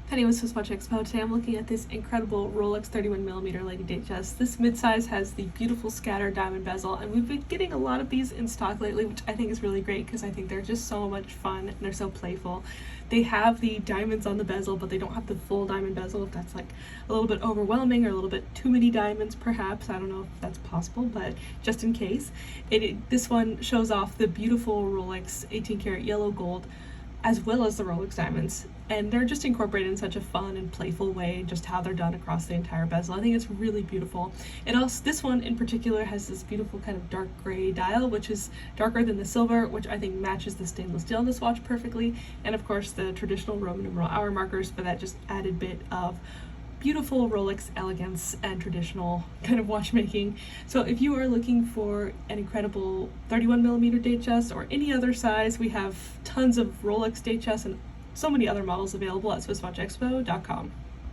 Penny with SwissWatchExpo. Today I'm looking at this incredible Rolex 31mm Lady Datejust. This midsize has the beautiful scatter diamond bezel, and we've been getting a lot of these in stock lately, which I think is really great because I think they're just so much fun and they're so playful. They have the diamonds on the bezel, but they don't have the full diamond bezel, if that's like a little bit overwhelming or a little bit too many diamonds perhaps. I don't know if that's possible, but just in case. This one shows off the beautiful Rolex 18 karat yellow gold as well as the Rolex diamonds, and they're just incorporated in such a fun and playful way, just how they're done across the entire bezel. I think it's really beautiful. It also, this one in particular, has this beautiful kind of dark gray dial, which is darker than the silver, which I think matches the stainless steel on this watch perfectly, and of course the traditional Roman numeral hour markers for that just added bit of beautiful Rolex elegance and traditional kind of watchmaking. So if you are looking for an incredible 31mm Datejust or any other size, we have tons of Rolex Datejust and so many other models available at SwissWatchExpo.com.